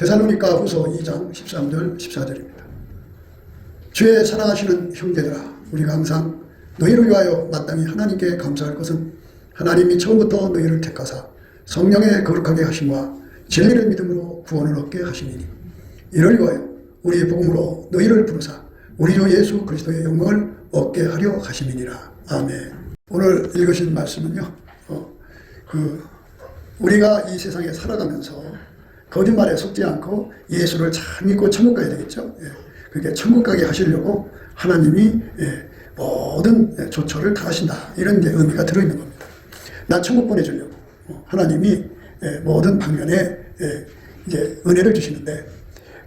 데살로니가 후서 2장 13절 14절입니다. 주의 사랑하시는 형제들아, 우리가 항상 너희를 위하여 마땅히 하나님께 감사할 것은 하나님이 처음부터 너희를 택하사 성령의 거룩하게 하심과 진리를 믿음으로 구원을 얻게 하시니니, 이를 위하여 우리의 복음으로 너희를 부르사 우리 주 예수 그리스도의 영광을 얻게 하려 하심이니라. 아멘. 오늘 읽으신 말씀은요, 우리가 이 세상에 살아가면서 거짓말에 속지 않고 예수를 잘 믿고 천국 가야 되겠죠. 그게 천국 가게 하시려고 하나님이 모든 조처를 다 하신다, 이런 게 의미가 들어있는 겁니다. 나 천국 보내주려고 하나님이 모든 방면에 이제 은혜를 주시는데,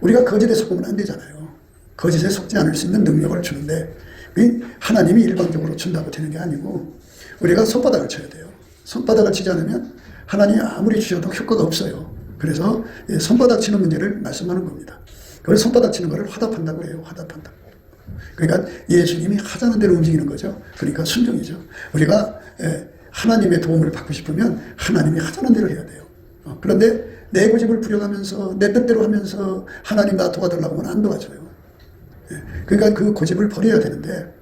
우리가 거짓에 속으면 안 되잖아요. 거짓에 속지 않을 수 있는 능력을 주는데, 하나님이 일방적으로 준다고 되는 게 아니고 우리가 손바닥을 쳐야 돼요. 손바닥을 치지 않으면 하나님이 아무리 주셔도 효과가 없어요. 그래서 손바닥 치는 문제를 말씀하는 겁니다. 그래서 손바닥 치는 거를 화답한다고 해요. 화답한다. 그러니까 예수님이 하자는 대로 움직이는 거죠. 그러니까 순종이죠. 우리가 하나님의 도움을 받고 싶으면 하나님이 하자는 대로 해야 돼요. 그런데 내 고집을 부려가면서 내 뜻대로 하면서 하나님 나 도와달라고 하면 안 도와줘요. 그러니까 그 고집을 버려야 되는데,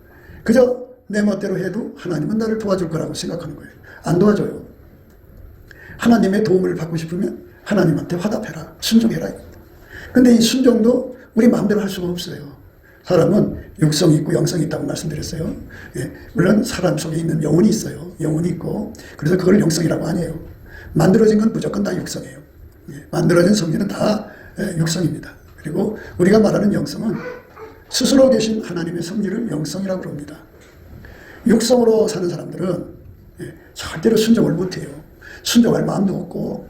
그저 내 멋대로 해도 하나님은 나를 도와줄 거라고 생각하는 거예요. 안 도와줘요. 하나님의 도움을 받고 싶으면 하나님한테 화답해라, 순종해라. 근데 이 순종도 우리 마음대로 할 수가 없어요. 사람은 육성이 있고 영성이 있다고 말씀드렸어요. 물론 사람 속에 있는 영혼이 있어요. 영혼이 있고, 그래서 그걸 영성이라고 안 해요. 만들어진 건 무조건 다 육성이에요. 만들어진 성질은 다 육성입니다. 그리고 우리가 말하는 영성은 스스로 계신 하나님의 성질을 영성이라고 합니다. 육성으로 사는 사람들은 절대로 순종을 못해요. 순종할 마음도 없고,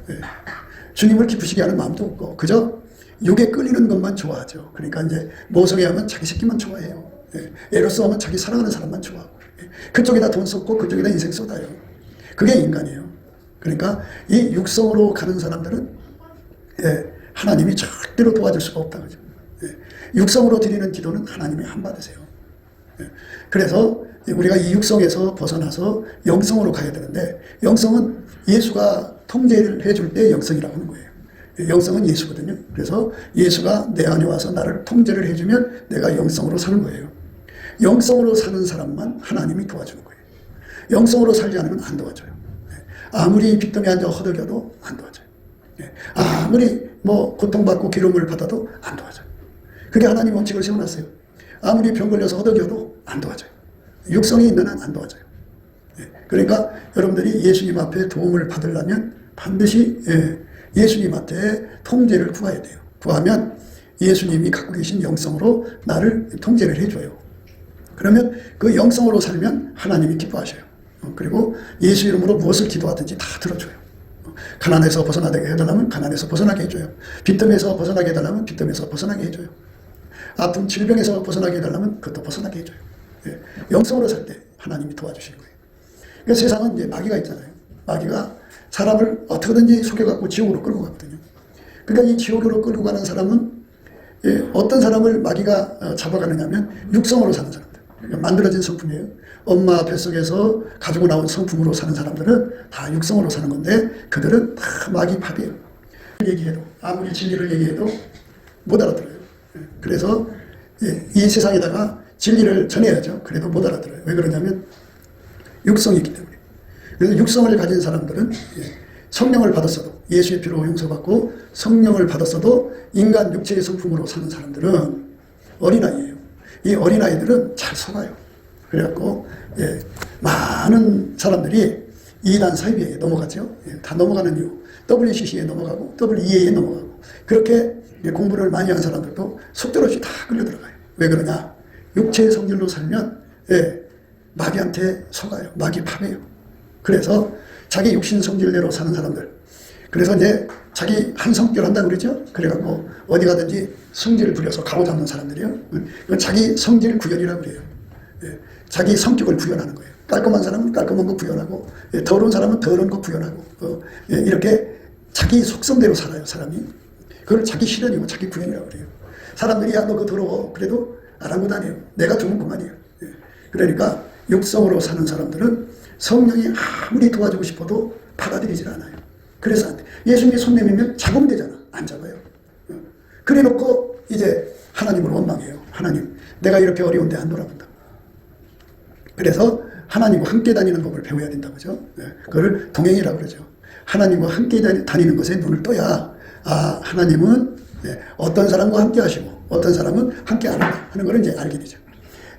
주님을 기쁘시게 하는 마음도 없고, 그저 육에 끌리는 것만 좋아하죠. 그러니까 이제 모성애 하면 자기 새끼만 좋아해요. 에로스 하면 자기 사랑하는 사람만 좋아하고, 그쪽에다 돈 쏟고 그쪽에다 인생 쏟아요. 그게 인간이에요. 그러니까 이 육성으로 가는 사람들은 하나님이 절대로 도와줄 수가 없다, 그죠? 육성으로 드리는 기도는 하나님이 안 받으세요. 그래서 우리가 이 육성에서 벗어나서 영성으로 가야 되는데, 영성은 예수가 통제를 해줄 때 영성이라고 하는 거예요. 영성은 예수거든요. 그래서 예수가 내 안에 와서 나를 통제를 해주면 내가 영성으로 사는 거예요. 영성으로 사는 사람만 하나님이 도와주는 거예요. 영성으로 살지 않으면 안 도와줘요. 아무리 빚더미 앉아 허덕여도 안 도와줘요. 아무리 고통받고 기름을 받아도 안 도와줘요. 그게 하나님 원칙을 세워놨어요. 아무리 병 걸려서 허덕여도 안 도와줘요. 육성이 있는 한 안 도와줘요. 그러니까 여러분들이 예수님 앞에 도움을 받으려면 반드시 예수님한테 통제를 구해야 돼요. 구하면 예수님이 갖고 계신 영성으로 나를 통제를 해줘요. 그러면 그 영성으로 살면 하나님이 기뻐하셔요. 그리고 예수 이름으로 무엇을 기도하든지 다 들어줘요. 가난에서 벗어나게 해달라면 가난에서 벗어나게 해줘요. 빚더미에서 벗어나게 해달라면 빚더미에서 벗어나게 해줘요. 아픈 질병에서 벗어나게 해달라면 그것도 벗어나게 해줘요. 영성으로 살 때 하나님이 도와주시는 거예요. 그러니까 세상은 이제 마귀가 있잖아요. 마귀가 사람을 어떻게든지 속여갖고 지옥으로 끌고 가거든요. 그러니까 이 지옥으로 끌고 가는 사람은 어떤 사람을 마귀가 잡아가느냐면 육성으로 사는 사람들. 그러니까 만들어진 성품이에요. 엄마 뱃속에서 가지고 나온 성품으로 사는 사람들은 다 육성으로 사는 건데, 그들은 다 마귀 팝이에요. 얘기해도, 아무리 진리를 얘기해도 못 알아들어요. 그래서 이 세상에다가 진리를 전해야죠. 그래도 못 알아들어요. 왜 그러냐면 육성이 있기 때문에. 그래서 육성을 가진 사람들은 성령을 받았어도, 예수의 피로 용서받고 성령을 받았어도 인간 육체의 성품으로 사는 사람들은 어린아이예요. 이 어린아이들은 잘 속아요. 그래갖고 많은 사람들이 이단 사이비에 넘어갔죠. 다 넘어가는 이유, WCC에 넘어가고 WEA에 넘어가고, 그렇게 공부를 많이 한 사람들도 속절없이 다 끌려 들어가요. 왜 그러냐? 육체의 성질로 살면 마귀한테 속아요. 마귀 팝이에요. 그래서 자기 육신 성질대로 사는 사람들, 그래서 이제 자기 한 성격 한다고 그러죠. 그래갖고 어디 가든지 성질을 부려서 가로잡는 사람들이요. 이건 자기 성질 구현이라고 그래요. 자기 성격을 구현하는 거예요. 깔끔한 사람은 깔끔한 거 구현하고, 더러운 사람은 더러운 거 구현하고, 이렇게 자기 속성대로 살아요, 사람이. 그걸 자기 실현이고 자기 구현이라고 그래요. 사람들이 야, 너 그거 더러워. 그래도 아랑곳아니에요. 내가 좋은 것만이에요. 그러니까 육성으로 사는 사람들은 성령이 아무리 도와주고 싶어도 받아들이질 않아요. 그래서 안 돼. 예수님이 손 내밀면 잡으면 되잖아. 안 잡아요. 그래 놓고 이제 하나님을 원망해요. 하나님, 내가 이렇게 어려운데 안 돌아본다. 그래서 하나님과 함께 다니는 법을 배워야 된다고 그죠? 그걸 동행이라고 그러죠. 하나님과 함께 다니는 것에 눈을 떠야, 아, 하나님은 어떤 사람과 함께 하시고 어떤 사람은 함께 안 한다 하는 걸 이제 알게 되죠.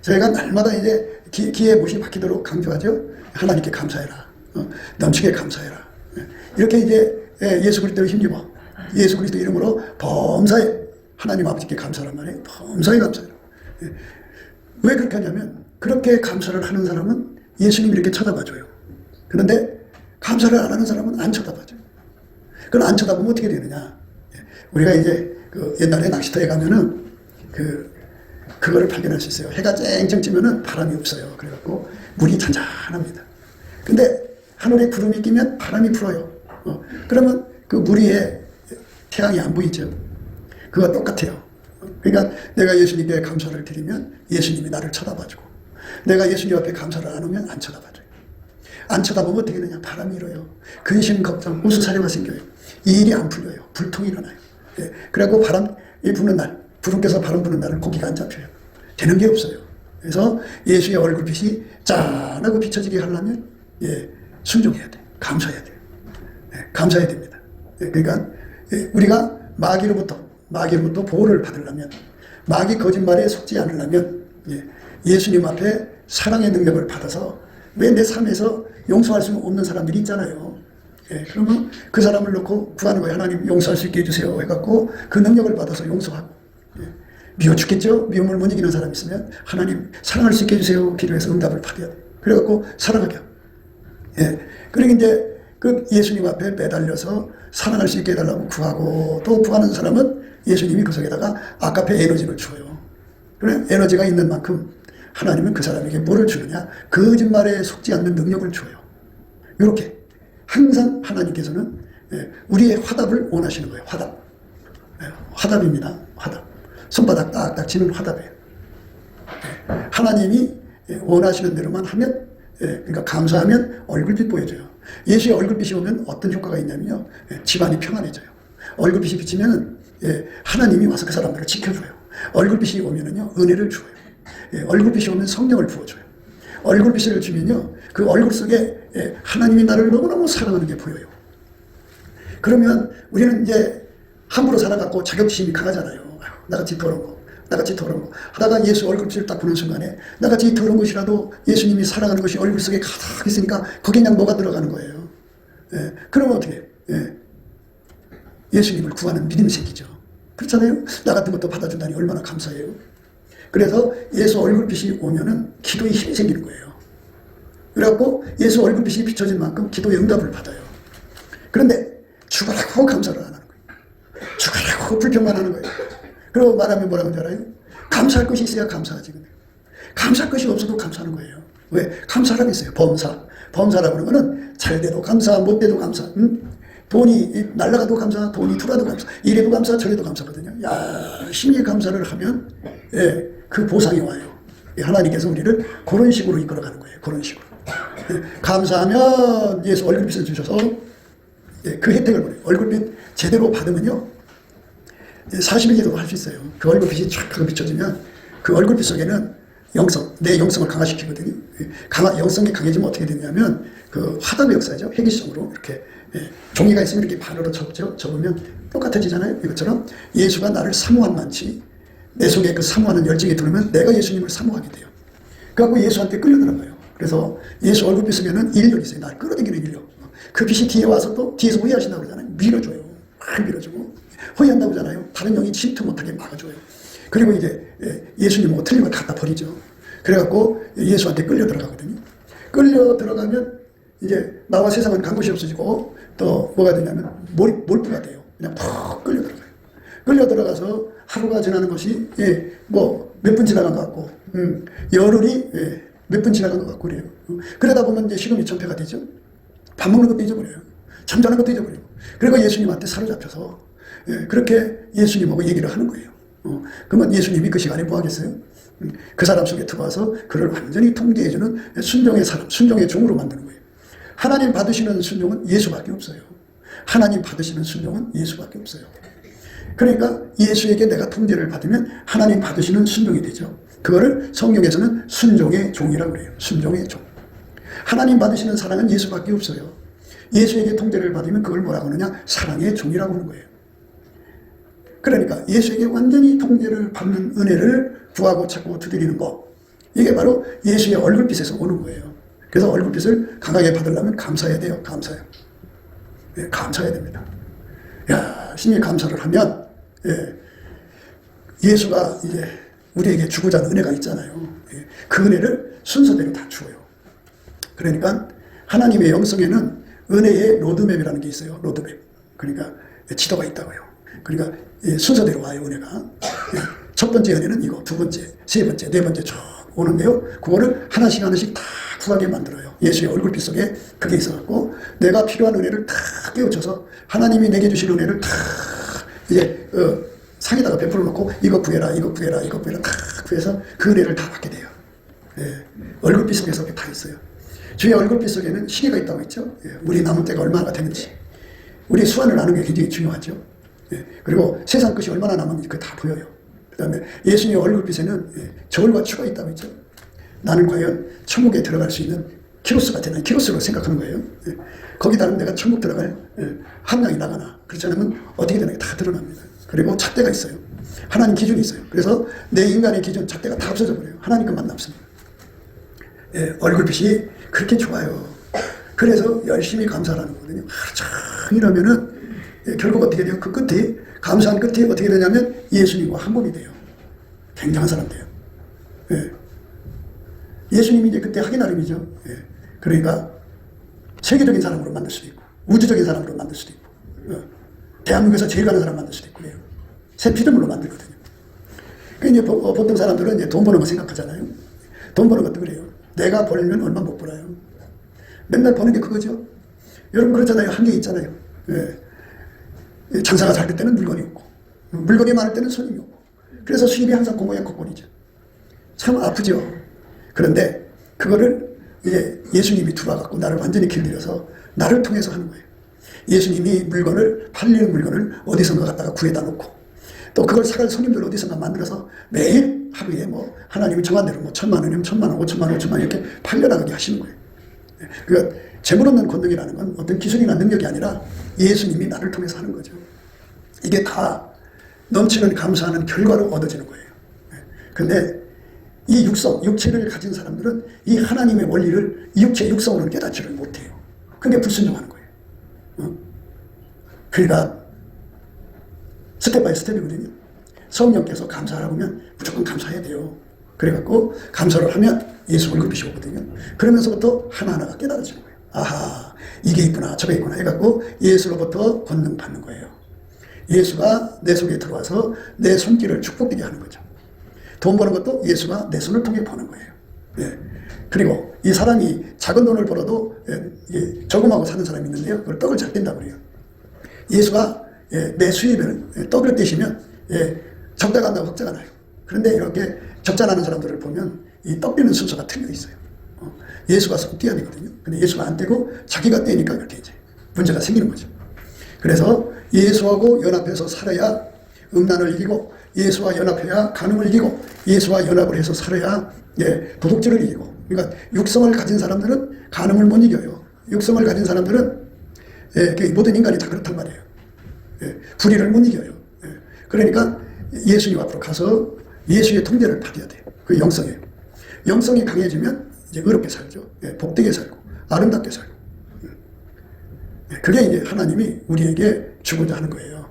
저희가 날마다 이제 기에 못이 박히도록 강조하죠. 하나님께 감사해라. 넘치게 감사해라. 이렇게 이제 예수 그리스도를 힘입어 예수 그리스도 이름으로 범사에 하나님 아버지께 감사란 말이에요. 범사에 감사해라. 왜 그렇게 하냐면 그렇게 감사를 하는 사람은 예수님이 이렇게 쳐다봐줘요. 그런데 감사를 안 하는 사람은 안 쳐다봐줘요. 그건 안 쳐다보면 어떻게 되느냐. 우리가 이제 그 옛날에 낚시터에 가면은 그거를 발견할 수 있어요. 해가 쨍쨍 찌면은 바람이 없어요. 그래갖고 물이 잔잔합니다. 근데 하늘에 구름이 끼면 바람이 불어요. 그러면 그 물 위에 태양이 안 보이죠. 그거 똑같아요. 그러니까 내가 예수님께 감사를 드리면 예수님이 나를 쳐다봐주고, 내가 예수님 앞에 감사를 안 하면 안 쳐다봐줘요. 안 쳐다보면 어떻게 되냐. 바람이 일어요. 근심, 걱정, 우수사려가 생겨요. 이 일이 안 풀려요. 불통이 일어나요. 그래갖고 바람이 부는 날, 구름께서 바람 부는 날은 고기가 안 잡혀요. 되는 게 없어요. 그래서 예수의 얼굴빛이 짠하고 비춰지게 하려면 순종해야 돼. 감사해야 돼. 감사해야 됩니다. 그러니까 우리가 마귀로부터 보호를 받으려면, 마귀 거짓말에 속지 않으려면 예수님 앞에 사랑의 능력을 받아서, 왜 내 삶에서 용서할 수 없는 사람들이 있잖아요. 그러면 그 사람을 놓고 구하는 거예요. 하나님 용서할 수 있게 해주세요 해갖고 그 능력을 받아서 용서하고, 미워 죽겠죠? 미움을 못 이기는 사람 있으면 하나님 사랑할 수 있게 해주세요 기도해서 응답을 받아야 돼. 그래갖고 사랑하게 하고, 그러니까 이제 그 예수님 앞에 매달려서 사랑할 수 있게 해달라고 구하고, 또 구하는 사람은 예수님이 그 속에다가 아까페 에너지를 줘요. 그래, 에너지가 있는 만큼 하나님은 그 사람에게 뭐를 주느냐? 거짓말에 속지 않는 능력을 줘요. 이렇게 항상 하나님께서는 우리의 화답을 원하시는 거예요. 화답. 화답입니다. 화답. 손바닥 딱딱 치는 화답이에요. 하나님이 원하시는 대로만 하면, 그러니까 감사하면 얼굴빛 보여줘요. 예수의 얼굴빛이 오면 어떤 효과가 있냐면요, 집안이 평안해져요. 얼굴빛이 비치면 하나님이 와서 그 사람들을 지켜줘요. 얼굴빛이 오면은요, 은혜를 주어요. 얼굴빛이 오면 성령을 부어줘요. 얼굴빛을 주면요, 그 얼굴 속에 하나님이 나를 너무너무 사랑하는 게 보여요. 그러면 우리는 이제 함부로 살아갖고 자격지심이 강하잖아요. 나같이 더러운 거, 나같이 더러운 거 하다가 예수 얼굴빛을 딱 보는 순간에 나같이 더러운 것이라도 예수님이 사랑하는 것이 얼굴 속에 가득 있으니까 거기에 그냥 뭐가 들어가는 거예요. 그러면 어떻게 해요? 예수님을 구하는 믿음이 생기죠. 그렇잖아요. 나 같은 것도 받아준다니 얼마나 감사해요. 그래서 예수 얼굴빛이 오면은 기도에 힘이 생기는 거예요. 그래갖고 예수 얼굴빛이 비춰진 만큼 기도의 응답을 받아요. 그런데 죽으라고 감사를 안 하는 거예요. 죽으라고 불평만 하는 거예요. 그리고 말하면 뭐라고 하는 줄 알아요? 감사할 것이 있어야 감사하지. 감사할 것이 없어도 감사하는 거예요. 왜? 감사라고 있어요. 범사. 범사라고 하는 거는 잘 돼도 감사, 못 돼도 감사. 돈이 날라가도 감사, 돈이 들어와도 감사, 이래도 감사, 저래도 감사거든요. 열심히 감사를 하면 그 보상이 와요. 하나님께서 우리를 그런 식으로 이끌어가는 거예요. 그런 식으로. 감사하면 예수 얼굴빛을 주셔서 그 혜택을 보내요. 얼굴빛 제대로 받으면요, 40일 기도도 할 수 있어요. 그 얼굴빛이 쫙 비춰지면 그 얼굴빛 속에는 영성, 내 영성을 강화시키거든요. 영성이 강해지면 어떻게 되냐면 그 화답의 역사죠. 회기성으로 이렇게 종이가 있으면 이렇게 반으로 접으면 똑같아지잖아요. 이것처럼 예수가 나를 사모한 만치 내 속에 그 사모하는 열정이 들으면 내가 예수님을 사모하게 돼요. 그래갖고 예수한테 끌려들어가요. 그래서 예수 얼굴빛 속에는 인력이 있어요. 나를 끌어당기는 인력. 그 빛이 뒤에 와서 또 뒤에서 호위하신다고 그러잖아요. 밀어줘요. 막 밀어주고. 호위한다고 하잖아요. 다른 영이 침투 못하게 막아줘요. 그리고 이제 예수님하고 틀린 걸 갖다 버리죠. 그래갖고 예수한테 끌려 들어가거든요. 끌려 들어가면 이제 나와 세상은 간 곳이 없어지고 또 뭐가 되냐면 몰두가 돼요. 그냥 푹 끌려 들어가요. 끌려 들어가서 하루가 지나는 것이 뭐 몇 분 지나간 것 같고, 열흘이 몇 분 지나간 것 같고 그래요. 그러다 보면 이제 식음이 전폐가 되죠. 밥 먹는 것도 잊어버려요. 잠자는 것도 잊어버려요. 그리고 예수님한테 사로잡혀서 그렇게 예수님하고 얘기를 하는 거예요. 그러면 예수님이 그 시간에 뭐 하겠어요? 그 사람 속에 들어와서 그를 완전히 통제해주는 순종의 사람, 순종의 종으로 만드는 거예요. 하나님 받으시는 순종은 예수밖에 없어요. 하나님 받으시는 순종은 예수밖에 없어요. 그러니까 예수에게 내가 통제를 받으면 하나님 받으시는 순종이 되죠. 그거를 성경에서는 순종의 종이라고 그래요. 순종의 종. 하나님 받으시는 사랑은 예수밖에 없어요. 예수에게 통제를 받으면 그걸 뭐라고 하느냐? 사랑의 종이라고 하는 거예요. 그러니까 예수에게 완전히 통제를 받는 은혜를 구하고 찾고 두드리는 것, 이게 바로 예수의 얼굴빛에서 오는 거예요. 그래서 얼굴빛을 강하게 받으려면 감사해야 돼요. 감사해요. 예, 감사해야 됩니다. 야, 신이 감사를 하면 예수가 이제 우리에게 주고자 하는 은혜가 있잖아요. 예, 그 은혜를 순서대로 다 주어요. 그러니까 하나님의 영성에는 은혜의 로드맵이라는 게 있어요. 로드맵. 그러니까 지도가 있다고요. 그러니까 순서대로 와요, 은혜가. 첫 번째 은혜는 이거, 두 번째, 세 번째, 네 번째 쭉 오는데요. 그거를 하나씩 하나씩 다 구하게 만들어요. 예수의 얼굴빛 속에 그게 있어갖고 내가 필요한 은혜를 다 깨우쳐서 하나님이 내게 주신 은혜를 다 이제 상에다가 베풀어 놓고 이거 구해라, 이거 구해라, 이거 구해라 다 구해서 그 은혜를 다 받게 돼요. 예, 얼굴빛 속에서 다 있어요. 주의 얼굴빛 속에는 시계가 있다고 했죠. 예, 우리 남은 때가 얼마나 되는지. 우리 수완을 아는 게 굉장히 중요하죠. 예, 그리고 세상 것이 얼마나 남았는지 그거 다 보여요. 그 다음에 예수님의 얼굴빛에는 저울과 추가 있다고 했죠. 나는 과연 천국에 들어갈 수 있는 키로수가 되나, 키로수로 생각하는 거예요. 예, 거기다는 내가 천국 들어갈 함량이 나가나, 그렇지 않으면 어떻게 되나 다 드러납니다. 그리고 잣대가 있어요. 하나님 기준이 있어요. 그래서 내 인간의 기준, 잣대가 다 없어져 버려요. 하나님 것만 남습니다. 예, 얼굴빛이 그렇게 좋아요. 그래서 열심히 감사를 하는 거거든요. 하루 종일 하면은 결국 어떻게 돼요? 그 끝에, 감사한 끝에 어떻게 되냐면 예수님과 한 몸이 돼요. 굉장한 사람 돼요. 예. 예수님이 이제 그때 하기 나름이죠. 예. 그러니까 세계적인 사람으로 만들 수도 있고, 우주적인 사람으로 만들 수도 있고, 대한민국에서 제일 가는 사람 만들 수도 있고, 그래요. 새 피조물로 만들거든요. 그러니까 이제 보통 사람들은 이제 돈 버는 거 생각하잖아요. 돈 버는 것도 그래요. 내가 벌면 얼마 못 벌어요. 맨날 버는 게 그거죠. 여러분 그렇잖아요. 한계 있잖아요. 예. 장사가 잘 될 때는 물건이 없고, 물건이 많을 때는 손님이 없고, 그래서 수입이 항상 공공약국권이죠. 참 아프죠. 그런데 그거를 이제 예수님이 들어와갖고 나를 완전히 길들여서 나를 통해서 하는 거예요. 예수님이 물건을, 팔리는 물건을 어디선가 갖다가 구해다 놓고, 또 그걸 사갈 손님들 어디선가 만들어서 매일 하루에 뭐 하나님이 정한 대로 뭐 1,000,000원이면 1,000,000원, 5,000,000원, 5,000,000원 이렇게 팔려나가게 하시는 거예요. 그러니까 재물 없는 권능이라는 건 어떤 기술이나 능력이 아니라 예수님이 나를 통해서 하는 거죠. 이게 다 넘치는 감사하는 결과로 얻어지는 거예요. 근데 이 육성, 육체를 가진 사람들은 이 하나님의 원리를 육체, 육성으로는 깨닫지를 못해요. 그게 불순종하는 거예요. 그러니까 스텝 바이 스텝이거든요. 성령께서 감사하라고 하면 무조건 감사해야 돼요. 그래갖고 감사를 하면 예수 얼굴빛이 오거든요. 그러면서부터 하나하나가 깨달아지는 거예요. 아하, 이게 있구나, 저게 있구나 해갖고 예수로부터 권능 받는 거예요. 예수가 내 속에 들어와서 내 손길을 축복되게 하는 거죠. 돈 버는 것도 예수가 내 손을 통해 버는 거예요. 예. 그리고 이 사람이 작은 돈을 벌어도 저금하고 사는 사람이 있는데요. 그걸 떡을 잘 뗀다고 그래요. 예수가 내 수입을 떡을 떼시면 적자가 나고 흑자가 나요. 그런데 이렇게 적자 나는 사람들을 보면 이 떡 떼는 순서가 틀려 있어요. 예수가 떼야 되거든요. 근데 예수가 안 떼고 자기가 떼니까 이렇게 이제 문제가 생기는 거죠. 그래서 예수하고 연합해서 살아야 음란을 이기고, 예수와 연합해야 간음을 이기고, 예수와 연합을 해서 살아야 도둑질을 이기고. 그러니까 육성을 가진 사람들은 간음을 못 이겨요. 육성을 가진 사람들은 모든 인간이 다 그렇단 말이에요. 불의를 못 이겨요. 그러니까 예수님 앞으로 가서 예수의 통제를 받아야 돼요. 그 영성이에요. 영성이 강해지면 이제 의롭게 살죠. 복되게 살고 아름답게 살고. 그게 이제 하나님이 우리에게 주고자 하는 거예요.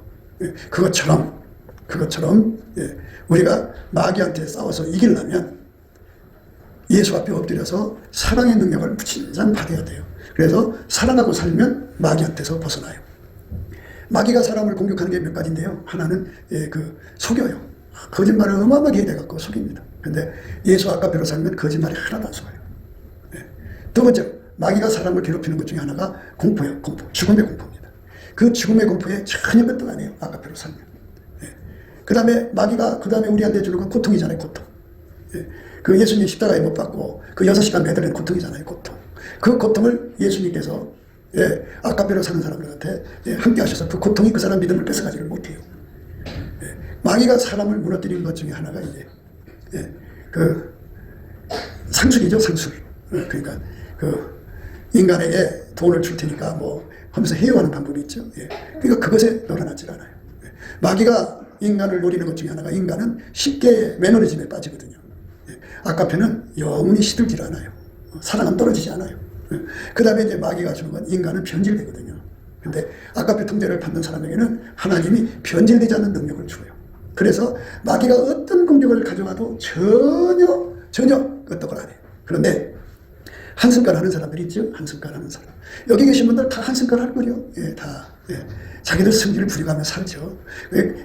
그것처럼 우리가 마귀한테 싸워서 이기려면 예수 앞에 엎드려서 사랑의 능력을 무진장 받아야 돼요. 그래서 사랑하고 살면 마귀한테서 벗어나요. 마귀가 사람을 공격하는 게 몇 가지인데요. 하나는 속여요. 거짓말을 어마어마하게 해대갖고 속입니다. 근데 예수 아까배로 살면 거짓말이 하나도 안 속아요. 두 번째로 마귀가 사람을 괴롭히는 것 중에 하나가 공포예요. 공포. 죽음의 공포입니다. 그 죽음의 공포에 전혀 끄떡 안 해요. 아까배로 살면. 그 다음에 마귀가 그 다음에 우리한테 주는 건 고통이잖아요. 고통. 그 예수님 십자가에 못 박고 그 6시간 매달리는 고통이잖아요. 고통. 그 고통을 예수님께서 아까배로 사는 사람들한테 함께 하셔서 그 고통이 그 사람 믿음을 뺏어가지를 못해요. 마귀가 사람을 무너뜨리는 것 중에 하나가 이제 그 상술이죠, 상술. 그러니까 그 인간에게 돈을 줄 테니까 뭐 하면서 해요하는 방법이 있죠. 그러니까 그것에 놀아나질 않아요. 마귀가 인간을 노리는 것 중에 하나가 인간은 쉽게 매너리즘에 빠지거든요. 아까편은 영원히 시들질 않아요. 사랑은 떨어지지 않아요. 그 다음에 이제 마귀가 주는 건 인간은 변질되거든요. 근데 아까편 통제를 받는 사람에게는 하나님이 변질되지 않는 능력을 줘요. 그래서 마귀가 어떤 공격을 가져와도 전혀 끄떡을 안 해요. 그런데 한승깔 하는 사람들이 있죠. 한승깔 하는 사람. 여기 계신 분들 다 한승깔 할 거요. 자기들 성질을 부려가며 살죠.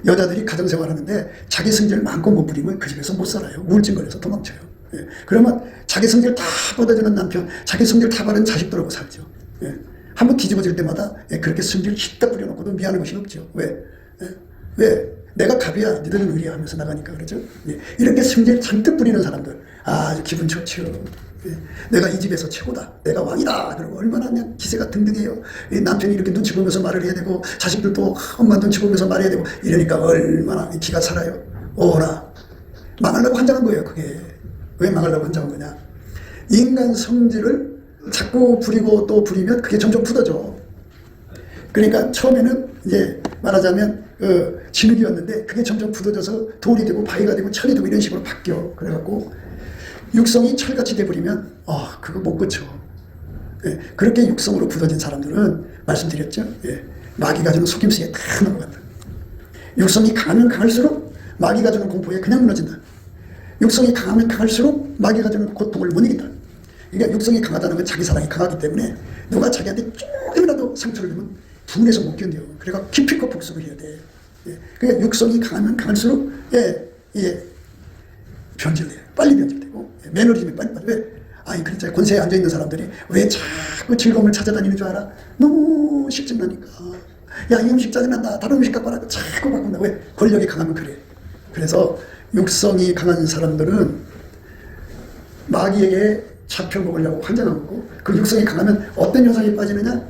여자들이 가정생활 하는데 자기 성질 마음껏 못 부리면 그 집에서 못 살아요. 우울증 걸려서 도망쳐요. 그러면 자기 성질 다 뻗어주는 남편, 자기 성질 다 바른 자식들하고 살죠. 한번 뒤집어질 때마다 그렇게 성질을 휘딱 부려놓고도 미안한 것이 없죠. 왜? 내가 갑이야, 니들은 의리야 하면서 나가니까 그러죠. 이렇게 성질 잔뜩 부리는 사람들, 아주 기분 좋죠. 내가 이 집에서 최고다, 내가 왕이다, 그러고 얼마나 그냥 기세가 등등해요. 남편이 이렇게 눈치 보면서 말을 해야 되고, 자식들도 엄마 눈치 보면서 말해야 되고, 이러니까 얼마나 기가 살아요. 오라, 망하려고 환장한 거예요. 그게 왜 망하려고 환장한 거냐? 인간 성질을 자꾸 부리고 또 부리면 그게 점점 굳어져. 그러니까 처음에는 이제 말하자면 진흙이었는데 그게 점점 굳어져서 돌이 되고 바위가 되고 철이 되고 이런 식으로 바뀌어. 그래갖고 육성이 철같이 돼버리면 그거 못 고쳐. 그렇게 육성으로 굳어진 사람들은 말씀드렸죠. 마귀가 주는 속임수에 다 넘어간다. 육성이 강하면 강할수록 마귀가 주는 공포에 그냥 무너진다. 육성이 강하면 강할수록 마귀가 주는 고통을 못 이긴다. 그러니까 육성이 강하다는 건 자기 사랑이 강하기 때문에 누가 자기한테 조금이라도 상처를 주면 분해서 못 견뎌요. 그러니까 기필코 복수를 해야 돼. 그러니까 육성이 강하면 강할수록 변질돼요. 빨리 변질되고 매너리즘이 빨리 빠져. 왜? 아니 그렇잖아요. 권세에 앉아있는 사람들이 왜 자꾸 즐거움을 찾아다니는 줄 알아? 너무 실증나니까. 야, 이 음식 짜증난다, 다른 음식 갖고 와라, 자꾸 바꾼다. 왜? 권력이 강하면 그래. 그래서 육성이 강한 사람들은 마귀에게 잡혀먹으려고 환장한 거고, 그 육성이 강하면 어떤 현상이 빠지느냐?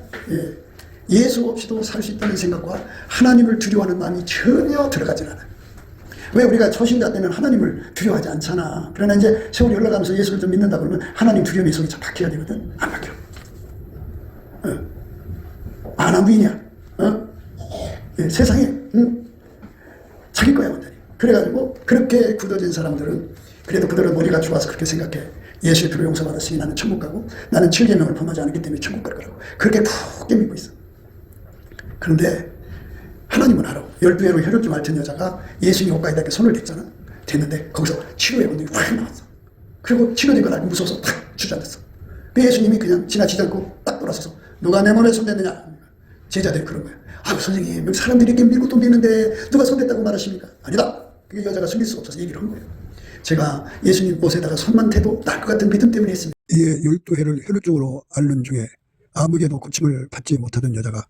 예수 없이도 살 수 있다는 생각과 하나님을 두려워하는 마음이 전혀 들어가질 않아요. 왜? 우리가 초신자 때는 하나님을 두려워하지 않잖아. 그러나 이제 세월이 흘러가면서 예수를 좀 믿는다 그러면 하나님 두려움의 속에 잘 박혀야 되거든. 안 박혀. 안 보이냐? 세상에 자기 거야 완전히. 그래가지고 그렇게 굳어진 사람들은 그래도 그들은 머리가 좋아서 그렇게 생각해. 예수의 피로 용서받았으니 나는 천국 가고 나는 7계명을 범하지 않았기 때문에 천국 갈 거라고 그렇게 푹 믿고 있어. 그런데 하나님은 알아. 12회로 혈육증 앓던 여자가 예수님 옷가에다 이렇게 손을 댔잖아. 됐는데 거기서 치료의 본능이 확 나왔어. 그리고 치료된 걸 알고 무서워서 탁 주저앉았어. 그 예수님이 그냥 지나치지 않고 딱 돌아서서 누가 내 몸에 손댔느냐. 제자들이 그런 거야. 선생님 여기 사람들이 이렇게 밀고 또 미는데 누가 손댔다고 말하십니까? 아니다. 그 여자가 숨길 수 없어서 얘기를 한 거예요. 제가 예수님 옷에다가 손만 대도 날 것 같은 믿음 때문에 했습니다. 이에 12회를 혈루증으로 앓는 중에 아무개도 고침을 받지 못하던 여자가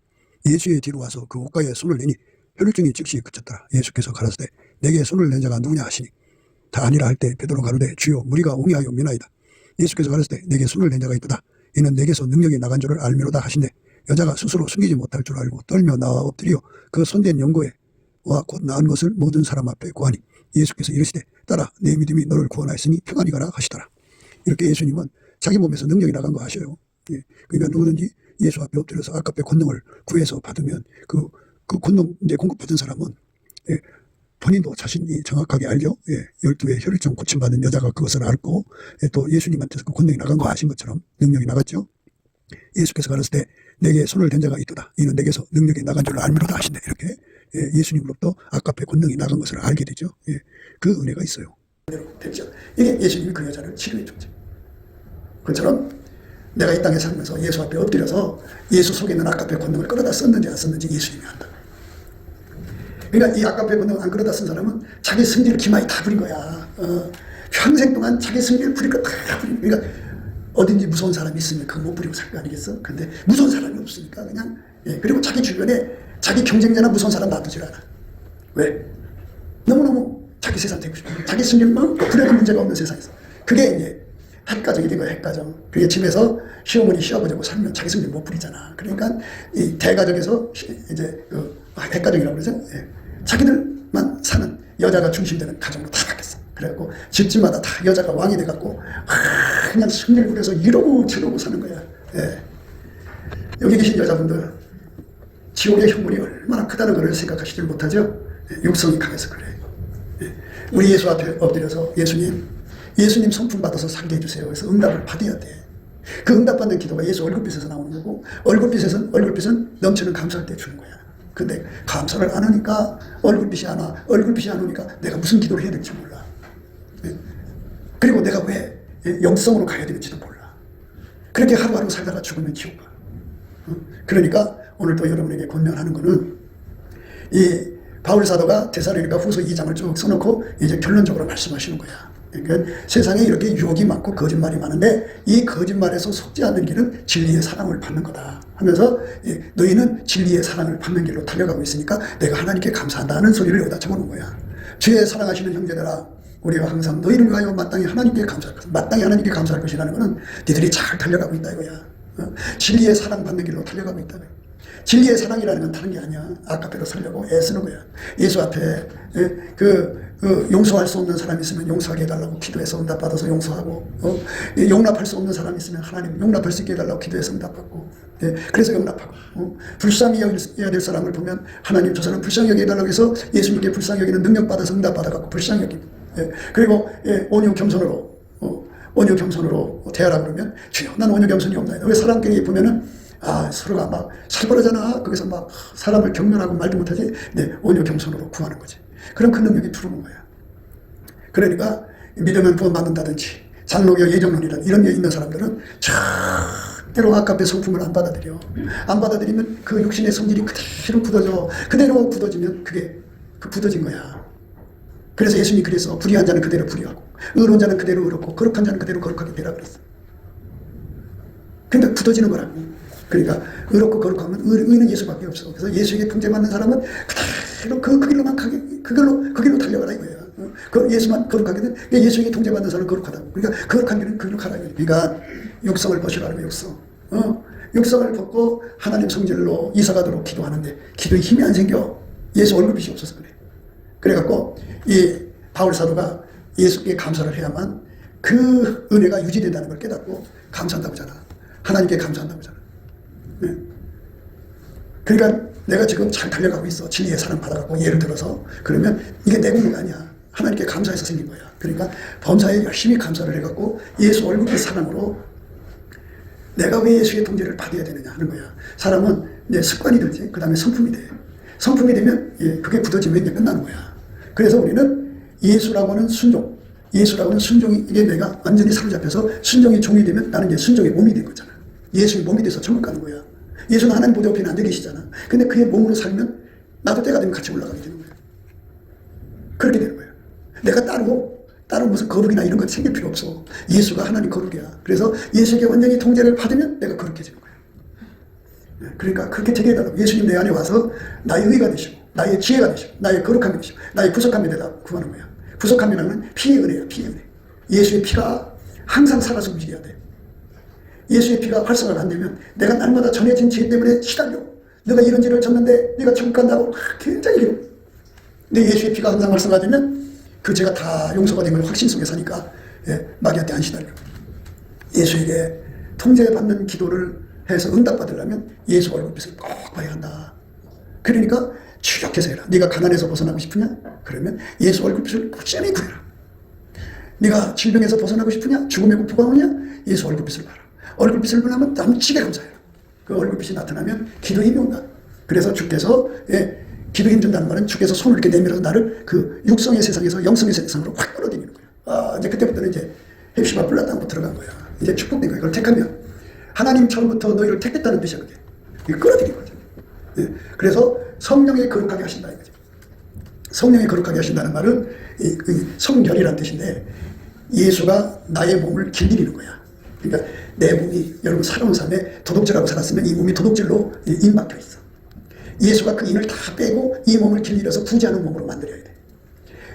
예수의 뒤로 와서 그 옷가에 손을 내니 혈루증이 즉시 그쳤다. 예수께서 가라사대 내게 손을 낸 자가 누구냐 하시니 다 아니라 할 때 베드로 가로되 주여 무리가 옹이하여 미나이다. 예수께서 가라사대 내게 손을 낸 자가 있도다. 이는 내게서 능력이 나간 줄을 알미로다 하시네. 여자가 스스로 숨기지 못할 줄 알고 떨며 나와 엎드려 그 손댄 연고에 와 곧 나은 것을 모든 사람 앞에 고하니 예수께서 이르시되 따라 내 믿음이 너를 구원하였으니 평안히 가라 하시더라. 이렇게 예수님은 자기 몸에서 능력이 나간 거 아셔요. 그러니까 누구든지 예수 앞에 엎드려서 아깝게 권능을 구해서 받으면 그 권능 이제 공급받은 사람은 본인도 자신이 정확하게 알죠. 12회 혈류증 고침받은 여자가 그것을 알고 또 예수님한테서 그 권능이 나간 거 아신 것처럼 능력이 나갔죠. 예수께서 가라사대 때 내게 손을 댄 자가 있도다. 이는 내게서 능력이 나간 줄을 알미로다 하신대. 이렇게 예수님으로부터 아깝게 권능이 나간 것을 알게 되죠. 그 은혜가 있어요. 이게 예수님이 그 여자를 치료해 줬죠. 그처럼 내가 이 땅에 살면서 예수 앞에 엎드려서 예수 속에 있는 아깝의 권능을 끌어다 썼는지 안 썼는지 예수님이 안다. 그러니까 이 아깝의 권능을 안 끌어다 쓴 사람은 자기 승리를 기마에 다 부린 거야. 평생 동안 자기 승리를 부릴 거 다 부린 거야. 그러니까 어딘지 무서운 사람이 있으면 그거 못 부리고 살 거 아니겠어? 근데 무서운 사람이 없으니까 그냥 그리고 자기 주변에 자기 경쟁자나 무서운 사람 놔두질 않아. 왜? 너무너무 자기 세상 되고 싶어. 자기 승리만 불행한 문제가 없는 세상에서. 그게 이제 핵가정이 된 거야, 핵가정. 그게 집에서 시어머니, 시아버지하고 살면 자기 승리 못 부리잖아. 그러니까 이 대가정에서 이제 핵가정이라고 그러죠. 자기들만 사는 여자가 중심되는 가정으로 다 바뀌었어. 그래갖고 집집마다 다 여자가 왕이 돼갖고 그냥 승리를 부려서 이러고 저러고 사는 거야. 예. 여기 계신 여자분들 지옥의 형벌이 얼마나 크다는 것을 생각하시지 못하죠. 예. 육성이 강해서 그래요. 예. 우리 예수 앞에 엎드려서 예수님 성품 받아서 살게 해주세요. 그래서 응답을 받아야 돼. 그 응답받는 기도가 예수 얼굴빛에서 나오는 거고 얼굴빛은 넘치는 감사할 때 주는 거야. 근데 감사를 안 하니까 얼굴빛이 안 와. 얼굴빛이 안 오니까 내가 무슨 기도를 해야 될지 몰라. 그리고 내가 왜 영성으로 가야 되는지도 몰라. 그렇게 하루하루 살다가 죽으면 지옥 가. 그러니까 오늘 또 여러분에게 권면하는 거는 이 바울 사도가 데살로니가 후서 2장을 쭉 써놓고 이제 결론적으로 말씀하시는 거야. 그러니까 세상에 이렇게 유혹이 많고 거짓말이 많은데 이 거짓말에서 속지 않는 길은 진리의 사랑을 받는 거다 하면서 너희는 진리의 사랑을 받는 길로 달려가고 있으니까 내가 하나님께 감사한다는 소리를 여기다 적어놓은 거야. 주의 사랑하시는 형제들아 우리가 항상 너희를 위하여 마땅히 하나님께 감사할 것, 마땅히 하나님께 감사할 것이라는 것은 니들이 잘 달려가고 있다 이거야. 진리의 사랑 받는 길로 달려가고 있다. 진리의 사랑이라는 건 다른 게 아니야. 아까배로 살려고 애쓰는 거야. 예수 앞에 용서할 수 없는 사람이 있으면 용서하게 해달라고 기도해서 응답받아서 용서하고 용납할 수 없는 사람이 있으면 하나님 용납할 수 있게 해달라고 기도해서 응답받고 그래서 용납하고 불쌍히 여겨야 될 사람을 보면 하나님 저 사람 불쌍히 여겨 해달라고 해서 예수님께 불쌍히 여기는 능력받아서 응답받아갖고 불쌍히 여기고 그리고 온유 겸손으로 대하라 그러면 주여 난 온유 겸손이 없나이다. 왜 사람끼리 보면은 서로가 막 살벌하잖아. 거기서 막 사람을 경멸하고 말도 못하지. 온유 겸손으로 구하는 거지. 그럼 그 능력이 들어오는 거야. 그러니까 믿으면 구원받는다든지 장로교 예정론이란 이런 게 있는 사람들은 절대로 아까의 성품을 안 받아들여. 안 받아들이면 그 육신의 성질이 그대로 굳어져. 그대로 굳어지면 그게 굳어진 거야. 그래서 예수님이 그래서 불의한 자는 그대로 불의하고 의로운 자는 그대로 의롭고 거룩한 자는 그대로 거룩하게 되라 그랬어. 근데 굳어지는 거라고. 그러니까 의롭고 거룩하면 의는 예수밖에 없어. 그래서 예수에게 통제받는 사람은 그대로 그 길로만 가게 그 길로 달려가라 이거야. 예수만 거룩하게 된 예수에게 통제받는 사람은 거룩하다고. 그러니까 거룩한 길은 그 길로 가라. 그러니까 육성을 벗으라고 육성. 육성을 벗고 하나님 성질로 이사가도록 기도하는데 기도에 힘이 안 생겨. 예수 얼굴빛이 없어서 그래. 그래갖고 이 바울 사도가 예수께 감사를 해야만 그 은혜가 유지된다는 걸 깨닫고 감사한다고 하잖아. 하나님께 감사한다고 하잖아. 그러니까 내가 지금 잘 달려가고 있어. 진리의 사랑 받아갖고 예를 들어서 그러면 이게 내 공로가 아니야. 하나님께 감사해서 생긴 거야. 그러니까 범사에 열심히 감사를 해갖고 예수 얼굴빛 사랑으로 내가 왜 예수의 통제를 받아야 되느냐 하는 거야. 사람은 이제 습관이 들지. 그 다음에 성품이 돼. 성품이 되면 그게 굳어지면 이제 끝나는 거야. 그래서 우리는 예수라고는 순종, 예수라고는 순종이 이게 내가 완전히 사로잡혀서 순종이 종이 되면 나는 이제 순종의 몸이 된 거잖아. 예수의 몸이 돼서 천국 가는 거야. 예수는 하나님 보좌 옆에는 앉아 계시잖아. 근데 그의 몸으로 살면 나도 때가 되면 같이 올라가게 되는 거야. 그렇게 되는 거야. 내가 따로 무슨 거룩이나 이런 거 생길 필요 없어. 예수가 하나님 거룩이야. 그래서 예수에게 완전히 통제를 받으면 내가 거룩해지는 거야. 그러니까 그렇게 되게 해달라고. 예수님 내 안에 와서 나의 의가 되시고 나의 지혜가 되시고 나의 거룩함이 되시고 나의 구속함이 되다 구하는 거야. 구속함이라는 피의 은혜야. 피의 은혜. 예수의 피가 항상 살아서 움직여야 돼. 예수의 피가 활성화가 안 되면 내가 날마다 전해진 죄 때문에 시달려. 내가 이런 죄를 졌는데 내가 천국 간다고 굉장히 힘들어. 근데 예수의 피가 항상 활성화되면 그 죄가 다 용서가 된 걸 확신 속에 사니까 마귀한테 안 시달려. 예수에게 통제받는 기도를 해서 응답받으려면 예수 얼굴빛을 꼭 봐야 한다. 그러니까 추격해서 해라. 네가 가난에서 벗어나고 싶으냐? 그러면 예수 얼굴빛을 꾸준히 구해라. 네가 질병에서 벗어나고 싶으냐? 죽음의 공포가 오냐? 예수 얼굴빛을 봐라. 얼굴빛을 보려면 넘치게 감사해라. 그 얼굴빛이 나타나면 기도 힘이 온다. 그래서 주께서 기도 힘 준다는 말은 주께서 손을 이렇게 내밀어서 나를 그 육성의 세상에서 영성의 세상으로 확 끌어들이는 거야. 이제 그때부터는 이제 헵시바 뿔라 땅으로 들어간 거야. 이제 축복된 거야. 이걸 택하면 하나님 처음부터 너희를 택했다는 뜻이야. 그게 끌어들인 거죠. 그래서 성령에 거룩하게 하신다 이거죠. 성령에 거룩하게 하신다는 말은 성결이라는 뜻인데 예수가 나의 몸을 길들이는 거야. 그러니까 내 몸이 여러분 살아온 삶에 도둑질하고 살았으면 이 몸이 도둑질로 임박혀 있어. 예수가 그 인을 다 빼고 이 몸을 길들여서 부지하는 몸으로 만들어야 돼.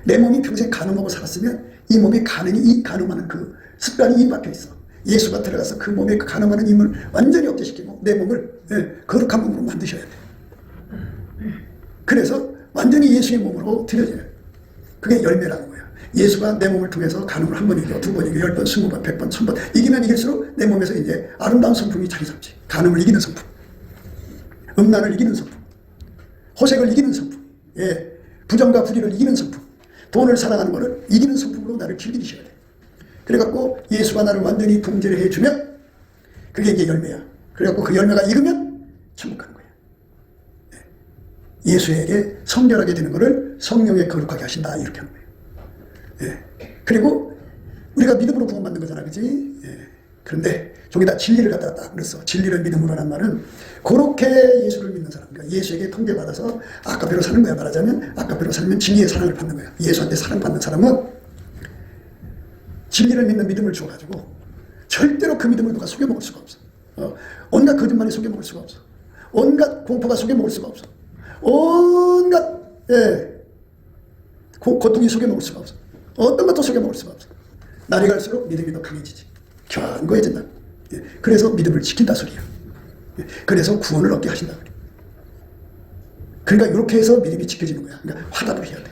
내 몸이 평생 간음하고 살았으면 이 몸이 간음하는 그 습관이 임박혀 있어. 예수가 들어가서 그 몸에 그 간음하는 힘을 완전히 억제시키고 내 몸을 거룩한 몸으로 만드셔야 돼. 그래서 완전히 예수의 몸으로 들여져요. 그게 열매라는 거예요. 예수가 내 몸을 통해서 간음을 한 번 이겨, 두 번 이겨, 10번, 20번, 100번, 1000번 이기면 이길수록 내 몸에서 이제 아름다운 성품이 자리 잡지. 간음을 이기는 성품, 음란을 이기는 성품, 호색을 이기는 성품, 예, 부정과 불의를 이기는 성품, 돈을 사랑하는 것을 이기는 성품으로 나를 길들이셔야 돼. 그래갖고 예수가 나를 완전히 통제를 해주면 그게 이제 열매야. 그래갖고 그 열매가 익으면 천국 가는 거야. 예. 예수에게 성결하게 되는 것을 성령에 거룩하게 하신다, 이렇게 하는 거예요. 예. 그리고 우리가 믿음으로 구원받는 거잖아, 그지? 예. 그런데 저기다 진리를 갖다가 딱 그랬어. 진리를 믿음으로란 말은 그렇게 예수를 믿는 사람, 그러니까 예수에게 통제받아서 아까페로 사는 거야. 말하자면 아까페로 살면 진리의 사랑을 받는 거야. 예수한테 사랑받는 사람은 진리를 믿는 믿음을 주어가지고 절대로 그 믿음을 누가 속여먹을 수가 없어. 온갖 거짓말이 속여먹을 수가 없어. 온갖 공포가 속여먹을 수가 없어. 온갖 고통이 속여먹을 수가 없어. 어떤 것도 속여먹을 수가 없어. 날이 갈수록 믿음이 더 강해지지. 견고해진다. 예. 그래서 믿음을 지킨다 소리야. 예. 그래서 구원을 얻게 하신다. 그러니까 이렇게 해서 믿음이 지켜지는 거야. 그러니까 화답을 해야 돼.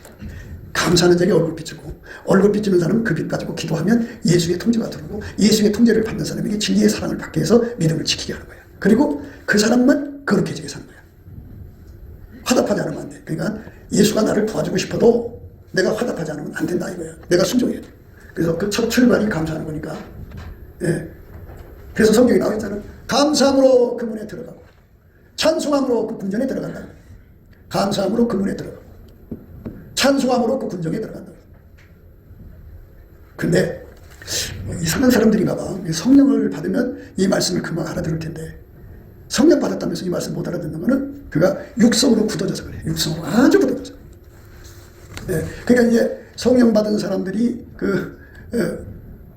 감사하는 자에게 얼굴 비추고, 얼굴 비추는 사람은 그 빛 가지고 기도하면 예수의 통제가 들어오고, 예수의 통제를 받는 사람에게 진리의 사랑을 받게 해서 믿음을 지키게 하는 거야. 그리고 그 사람만 거룩해지게 사는 거야. 화답하지 않으면 안 돼. 그러니까 예수가 나를 도와주고 싶어도 내가 화답하지 않으면 안 된다 이거야. 내가 순종해야 돼. 그래서 그 첫 출발이 감사하는 거니까. 예. 그래서 성경에 나와 있잖아. 감사함으로 그 문에 들어가고, 찬송함으로 그 궁전에 들어간다. 감사함으로 그 문에 들어가고, 찬송함으로 그 궁정에 들어간다. 근데 이상한 사람들인가 봐. 성령을 받으면 이 말씀을 금방 알아들을 텐데, 성령 받았다면서 이 말씀 못 알아듣는 거는 그가 육성으로 굳어져서 그래. 육성으로 아주 굳어져서. 예. 그러니까 이제 성령 받은 사람들이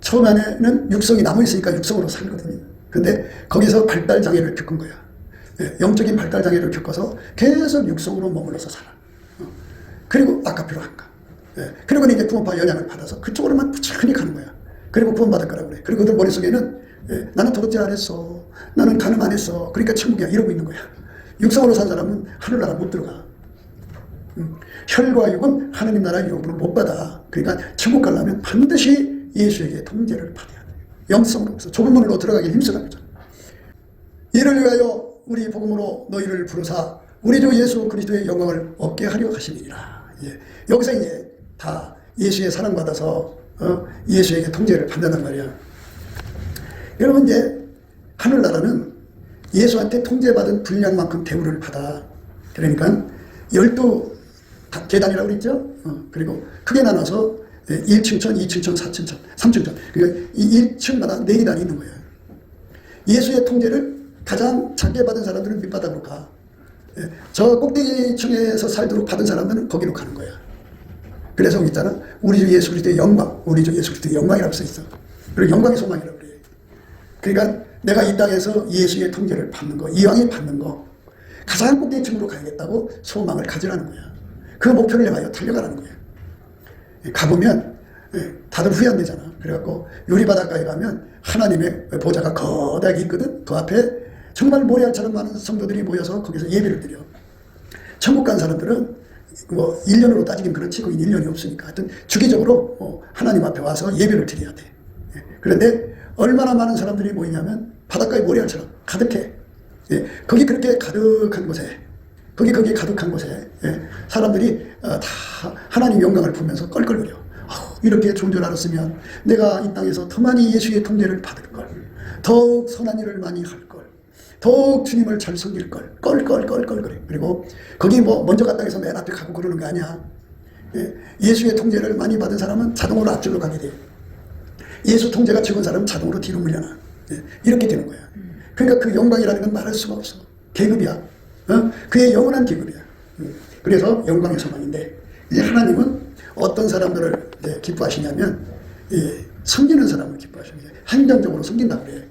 처음에는 육성이 남아있으니까 육성으로 살거든요. 근데 거기서 발달 장애를 겪은 거야. 예. 영적인 발달 장애를 겪어서 계속 육성으로 머물러서 살아. 그리고 아까피로 한가. 예. 그리고 이제 구원파 연약을 받아서 그쪽으로만 부지런히 가는 거야. 그리고 구원받을 거라고 그래. 그리고 그들 머릿속에는 나는 도둑질 안 했어. 나는 간음 안 했어. 그러니까 천국이야. 이러고 있는 거야. 육성으로 산 사람은 하늘나라 못 들어가. 혈과 육은 하느님 나라 유업으로 못 받아. 그러니까 천국 가려면 반드시 예수에게 통제를 받아야 돼. 영성으로서 좁은 문으로 들어가기 힘쓰는 거죠. 이를 위하여 우리 복음으로 너희를 부르사 우리 주 예수 그리스도의 영광을 얻게 하려 하심이니라. 예. 여기서 이제 다 예수의 사랑받아서 예수에게 통제를 받는단 말이야. 여러분 이제 하늘나라는 예수한테 통제받은 분량만큼 대우를 받아. 그러니까 12계단이라고 그랬죠. 그리고 크게 나눠서 1층천, 2층천, 4층천, 3층천. 그러니까 이 1층마다 4계단이 있는 거예요. 예수의 통제를 가장 작게 받은 사람들은 밑바닥으로 가. 저 꼭대기층에서 살도록 받은 사람들은 거기로 가는 거야. 그래서 여기 있잖아. 우리 주 예수 그리스도의 영광, 우리 주 예수 그리스도의 영광이라고 써 있어. 그리고 영광의 소망이라고 그래. 그러니까 내가 이 땅에서 예수의 통제를 받는 거, 이왕에 받는 거, 가장 꼭대기층으로 가야겠다고 소망을 가지라는 거야. 그 목표를 향하여 달려가라는 거야. 가보면 다들 후회한대잖아. 그래갖고 유리바닷가에 가면 하나님의 보좌가 거대하게 있거든. 그 앞에 정말 모래알처럼 많은 성도들이 모여서 거기서 예배를 드려. 천국 간 사람들은 뭐 1년으로 따지긴 그렇지, 거긴 1년이 없으니까. 하여튼 주기적으로 하나님 앞에 와서 예배를 드려야 돼. 그런데 얼마나 많은 사람들이 모이냐면 바닷가에 모래알처럼 가득해. 거기 그렇게 가득한 곳에, 거기 가득한 곳에 사람들이 다 하나님 영광을 보면서 껄껄거려. 이렇게 좋은 줄 알았으면 내가 이 땅에서 더 많이 예수의 통제를 받을 걸, 더욱 선한 일을 많이 할 걸, 더욱 주님을 잘 섬길 걸, 껄껄거려. 그리고 거기 뭐 먼저 갔다 해서 맨 앞에 가고 그러는 게 아니야. 예수의 통제를 많이 받은 사람은 자동으로 앞줄로 가게 돼. 예수 통제가 적은 사람은 자동으로 뒤로 물려나. 이렇게 되는 거야. 그러니까 그 영광이라는 건 말할 수가 없어. 계급이야. 그의 영원한 계급이야. 그래서 영광의 소망인데, 이제 하나님은 어떤 사람들을 기뻐하시냐면 섬기는 사람을 기뻐하십니다. 행정적으로 섬긴다고 그래.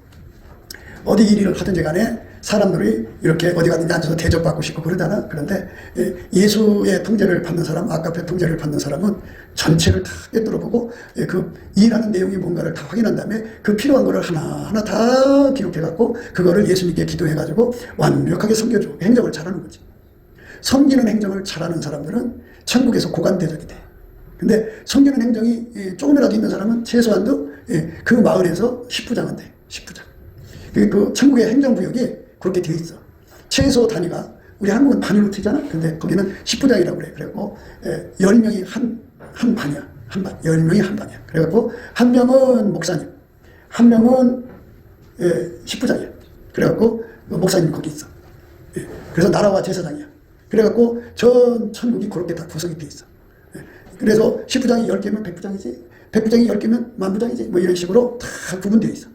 어디 일을 하든지 간에 사람들이 이렇게 어디 가든지 앉아서 대접받고 싶고 그러잖아. 그런데 예수의 통제를 받는 사람, 아까페 통제를 받는 사람은 전체를 다 꿰뚫어보고 그 일하는 내용이 뭔가를 다 확인한 다음에 그 필요한 거를 하나하나 다 기록해갖고 그거를 예수님께 기도해가지고 완벽하게 섬겨줘. 행정을 잘하는 거지. 섬기는 행정을 잘하는 사람들은 천국에서 고관대적이 돼. 근데 섬기는 행정이 조금이라도 있는 사람은 최소한도 그 마을에서 10부장은 돼. 10부장. 그 천국의 행정구역이 그렇게 되어 있어. 최소 단위가 우리 한국은 반으로 튀잖아. 근데 거기는 10부장이라고 그래. 그래갖고 10명이 한 반이야. 한 반. 10명이 한 반이야. 그래갖고 한 명은 목사님, 한 명은 10부장이야. 그래갖고 목사님 거기 있어. 그래서 나라와 제사장이야. 그래갖고 전 천국이 그렇게 다 구성이 돼 있어. 그래서 10부장이 10개면 100부장이지, 100부장이 10개면 만부장이지, 뭐 이런 식으로 다 구분되어 있어.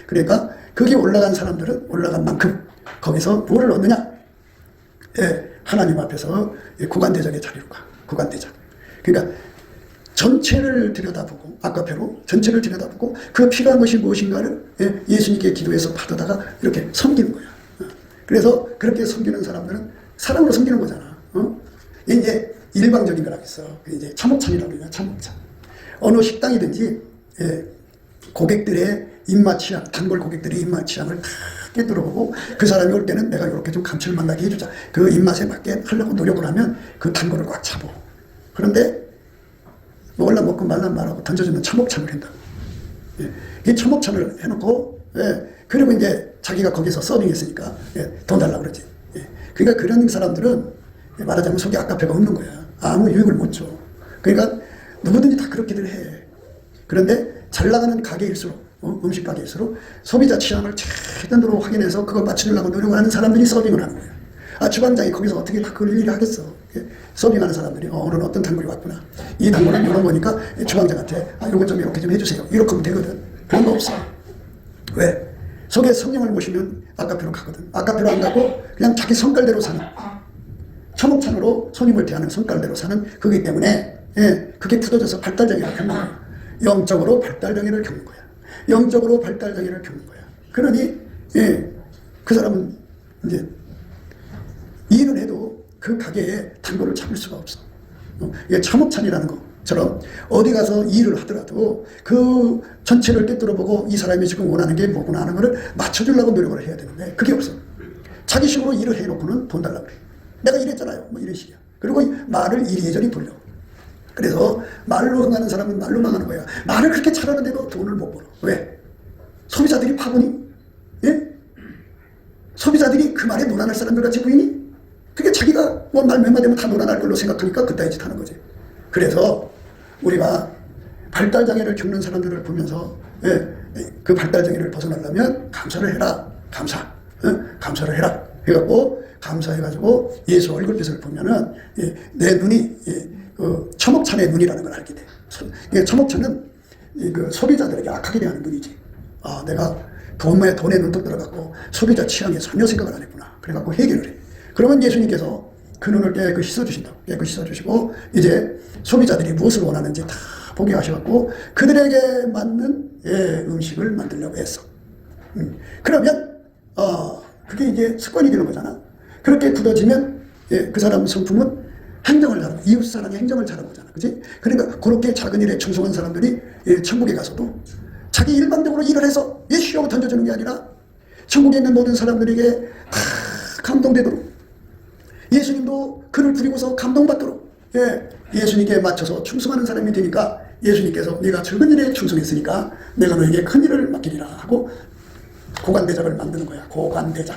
그러니까 거기 올라간 사람들은 올라간 만큼 거기서 뭐를 얻느냐? 하나님 앞에서 구간대장의 자리로 가. 구간대장. 그러니까 전체를 들여다보고, 아까표로 전체를 들여다보고 그 필요한 것이 무엇인가를 예수님께 기도해서 받아다가 이렇게 섬기는 거야. 그래서 그렇게 섬기는 사람들은 사랑으로 섬기는 거잖아. 이제 일방적인 거라고 있어. 이제 차목찬이라고 그러냐, 차목찬. 어느 식당이든지 고객들의 입맛 취향, 단골 고객들의 입맛 취향을 다 깨뚫어보고 그 사람이 올 때는 내가 이렇게 좀 감칠맛 나게 해주자. 그 입맛에 맞게 하려고 노력을 하면 그 단골을 꽉 차고. 그런데 먹을라 먹고 말라 말하고 던져주면 차목찬을 한다. 이 차목찬을 해놓고 그리고 이제 자기가 거기서 서빙했으니까 돈 달라고 그러지. 그러니까 그런 사람들은 말하자면 속에 아까배가 없는 거야. 아무 유익을 못 줘. 그러니까 누구든지 다 그렇게들 해. 그런데 잘 나가는 가게일수록 음식 가게일수록 소비자 취향을 최대한으로 확인해서 그걸 맞추려고 노력을 하는 사람들이 서빙을 하는 거야. 주방장이 거기서 어떻게 다 그걸 일일이 하겠어. 서빙하는 사람들이 오늘은 어떤 단골이 왔구나. 이 단골은 이런 거니까 주방장한테 요거 좀 이렇게 좀 해주세요. 이렇게 하면 되거든. 그런 거 없어. 왜? 속에 성령을 모시면 아까표로 가거든. 아까표로 안 가고 그냥 자기 성깔대로 사는, 차목찬으로 손님을 대하는 성깔대로 사는 거기 때문에 그게 굳어져서 발달장애를 겪는 거야. 영적으로 발달장애를 겪는 거야. 영적으로 발달장애를 겪는 거야. 그러니 그 사람은 이제 일을 해도 그 가게에 단골을 잡을 수가 없어. 이게 차목찬이라는 것처럼 어디 가서 일을 하더라도 그 전체를 꿰뚫어보고 이 사람이 지금 원하는 게 뭐구나 하는 거를 맞춰주려고 노력을 해야 되는데 그게 없어. 자기 식으로 일을 해놓고는 돈 달라고 그래. 내가 이랬잖아요. 뭐 이런 식이야. 그리고 말을 이리저리 돌려. 그래서 말로 흥하는 사람은 말로 망하는 거야. 말을 그렇게 잘하는데도 돈을 못 벌어. 왜? 소비자들이 파보니? 소비자들이 그 말에 놀아날 사람들 같이 보이니? 그게 자기가 뭐 말 몇 마디면 다 놀아날 걸로 생각하니까 그따위 짓 하는 거지. 그래서 우리가 발달장애를 겪는 사람들을 보면서 그 발달장애를 벗어나려면 감사를 해라. 감사를 해라. 해갖고 감사해가지고 예수 얼굴빛을 보면은 내 눈이 처목찬의 눈이라는 걸 알게 돼. 처목찬은 그 소비자들에게 악하게 대하는 눈이지. 내가 돈에 눈독 들어갖고 소비자 취향에 전혀 생각을 안 했구나. 그래갖고 해결을 해. 그러면 예수님께서 그 눈을 깨끗이 씻어주신다고. 깨끗이 씻어주시고 이제 소비자들이 무엇을 원하는지 다 보게 하셔갖고 그들에게 맞는 음식을 만들려고 했어. 그러면 그게 이제 습관이 되는 거잖아. 그렇게 굳어지면 그 사람 성품은 행정을 잘하고 이웃사랑의 행정을 잘하는 거잖아. 그치? 그러니까 그렇게 작은 일에 충성한 사람들이 천국에 가서도 자기 일방적으로 일을 해서 예수하고 던져주는 게 아니라 천국에 있는 모든 사람들에게 다 감동되도록 예수님도 그를 부리고서 감동받도록 예수님께 맞춰서 충성하는 사람이 되니까 예수님께서 네가 적은 일에 충성했으니까 내가 너에게 큰 일을 맡기리라 하고 고관대장을 만드는 거야. 고관대장.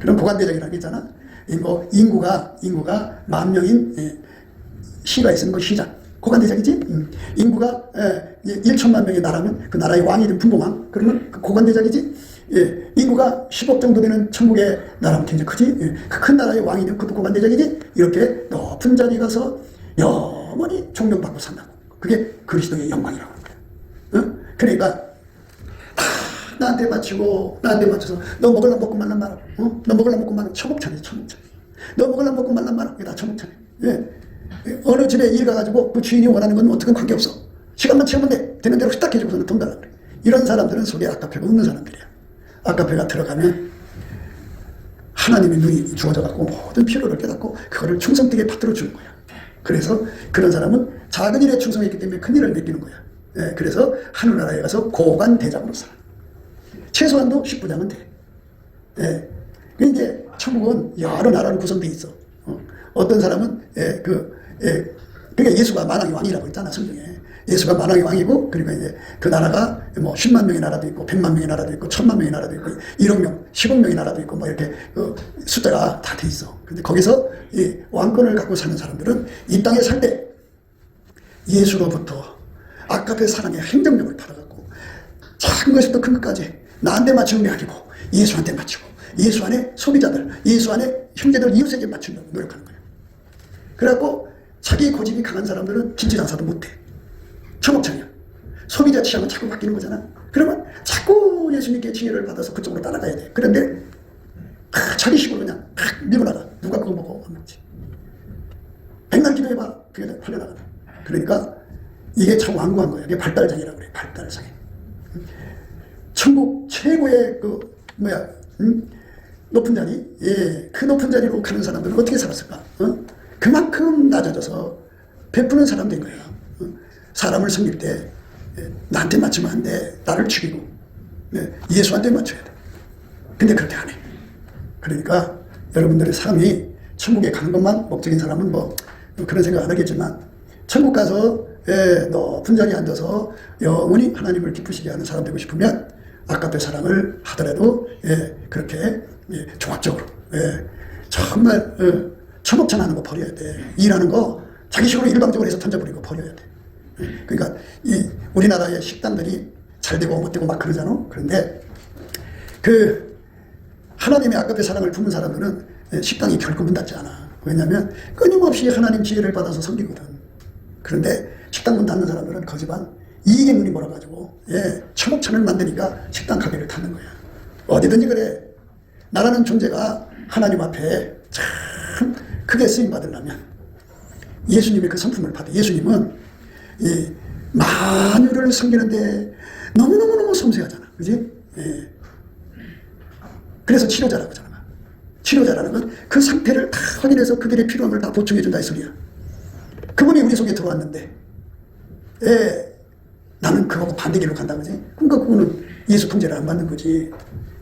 그런 고관대장이라는 게 있잖아. 인구가 10,000명인 시가 있으면 그 시장. 고관대장이지? 인구가 1천만 명의 나라면 그 나라의 왕이든 분봉왕. 그러면 그 고관대장이지? 인구가 10억 정도 되는 천국의 나라면 굉장히 크지? 그 큰 나라의 왕이든 그것도 고관대장이지? 이렇게 높은 자리 가서 영원히 존경받고 산다고. 그게 그리스도의 영광이라고 하는 거야. 그러니까 나한테 맞추고 나한테 맞춰서 너 먹을라 먹고 말란 말아. 너 먹을라 먹고 말란 처목찬이야. 처목찬. 너 먹을라 먹고 말란 말아. 이게 다 처목찬이야. 어느 집에 일 가가지고 그 주인이 원하는 건 어떻게 관계없어. 시간만 채우면 돼. 되는 대로 후딱 해주고서는 돈 달라 그래. 이런 사람들은 속에 아까표가 없는 사람들이야. 아까표가 들어가면 하나님의 눈이 주어져 갖고 모든 필요를 깨닫고 그거를 충성되게 받들어 주는 거야. 그래서 그런 사람은 작은 일에 충성했기 때문에 큰 일을 느끼는 거야. 그래서 하늘나라에 가서 고관대장으로 살아. 최소한도 10부장은 돼. 이제 천국은 여러 나라로 구성되어 있어. 어떤 사람은 그러니까 예수가 만왕의 왕이라고 했잖아, 성경에. 예수가 만왕의 왕이고, 그리고 이제 그 나라가 뭐 10만 명의 나라도 있고, 100만 명의 나라도 있고, 1000만 명의 나라도 있고, 1억 명, 10억 명의 나라도 있고, 뭐 이렇게 그 숫자가 다 돼 있어. 근데 거기서 이 왕권을 갖고 사는 사람들은 이 땅에 살 때 예수로부터 아까의 사랑의 행정력을 받아갖고 작은 것부터 큰 것까지 나한테 맞추는 게 아니고 예수한테 맞추고 예수 안에 소비자들, 예수 안에 형제들, 이웃에게 맞추려고 노력하는 거예요. 그래갖고 자기 고집이 강한 사람들은 진지장사도 못해. 초목창이야. 소비자 취향은 자꾸 바뀌는 거잖아. 그러면 자꾸 예수님께 지혜를 받아서 그쪽으로 따라가야 돼. 그런데 자기 식으로 그냥 탁 밀어나가. 누가 그거 먹어? 안 먹지. 백날 기도해봐. 그게 팔려나가다. 그러니까 이게 참 완고한 거예요. 이게 발달장애라고 그래. 발달장애. 천국 최고의 높은 자리, 그 높은 자리로 가는 사람들은 어떻게 살았을까? 그만큼 낮아져서 베푸는 사람 된 거야. 사람을 섬길 때 나한테 맞추면 안 돼. 나를 죽이고 예수한테 맞춰야 돼. 근데 그렇게 안 해. 그러니까 여러분들의 삶이 천국에 가는 것만 목적인 사람은 뭐 그런 생각 안 하겠지만 천국 가서 높은 자리에 앉아서 영원히 하나님을 기쁘시게 하는 사람 되고 싶으면 아까의 사랑을 하더라도 그렇게 종합적으로 정말 천업천하는 거 버려야 돼. 일하는 거 자기 식으로 일방적으로 해서 던져버리고 버려야 돼. 그러니까 이 우리나라의 식당들이 잘 되고 못 되고 막 그러잖아. 그런데 그 하나님의 아까의 사랑을 품은 사람들은 식당이 결코 문 닫지 않아. 왜냐하면 끊임없이 하나님 지혜를 받아서 섬기거든. 그런데 식당 문 닫는 사람들은 그 집안 이익에 눈이 멀어가지고 천옥천을 만드니까 식당 가게를 닫는 거야. 어디든지 그래. 나라는 존재가 하나님 앞에 참 크게 쓰임 받으려면 예수님의 그 성품을 받아. 예수님은 이 만유를 섬기는데 너무너무너무 섬세하잖아. 그지? 그래서 치료자라고 하잖아. 치료자라는 건 그 상태를 다 확인해서 그들의 필요한 걸 다 보충해준다 이 소리야. 그분이 우리 속에 들어왔는데 나는 그거하고 반대길로 간다 그지? 그러니까 그거는 예수 통제를 안 받는 거지.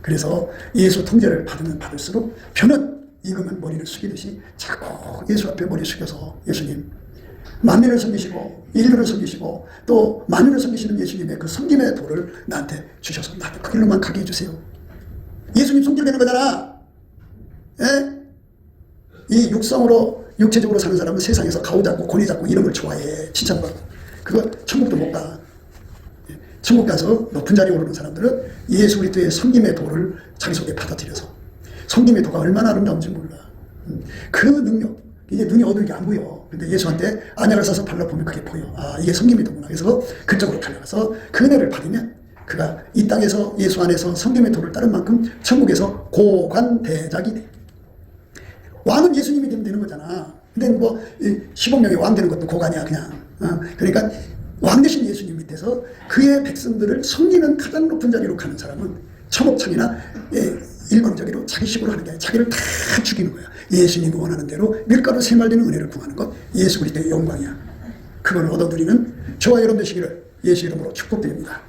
그래서 예수 통제를 받으면 받을수록 변은 익으면 머리를 숙이듯이 자꾸 예수 앞에 머리 숙여서 예수님 만민을 섬기시고 인류를 섬기시고 또 만유를 섬기시는 예수님의 그 섬김의 도를 나한테 주셔서 나도 그 길로만 가게 해주세요. 예수님 손길되는 거잖아. 이 육성으로 육체적으로 사는 사람은 세상에서 가오 잡고 고리 잡고 이런 걸 좋아해. 칭찬받고. 그거 천국도 못 가. 천국 가서 높은 자리에 오르는 사람들은 예수 그리스도의 섬김의 도를 자기 속에 받아들여서 섬김의 도가 얼마나 아름다운지 몰라. 그 능력, 이게 눈이 어두게 안 보여. 근데 예수한테 안약을 써서 발라보면 그게 보여. 아, 이게 섬김의 도구나. 그래서 그쪽으로 달려가서 그 은혜를 받으면 그가 이 땅에서 예수 안에서 섬김의 도를 따른 만큼 천국에서 고관대작이 돼. 왕은 예수님이 되면 되는 거잖아. 근데 뭐 15 명의 왕 되는 것도 고관이야 그냥. 그러니까 왕 되신 예수님 밑에서 그의 백성들을 섬기는 가장 높은 자리로 가는 사람은 천옥창이나 일방적으로 자기 식으로 하는 게 아니라 자기를 다 죽이는 거야. 예수님이 원하는 대로 밀가루 세말되는 은혜를 구하는 것, 예수 그리스도의 영광이야. 그걸 얻어 누리는 저와 여러분 되시기를 예수 이름으로 축복드립니다.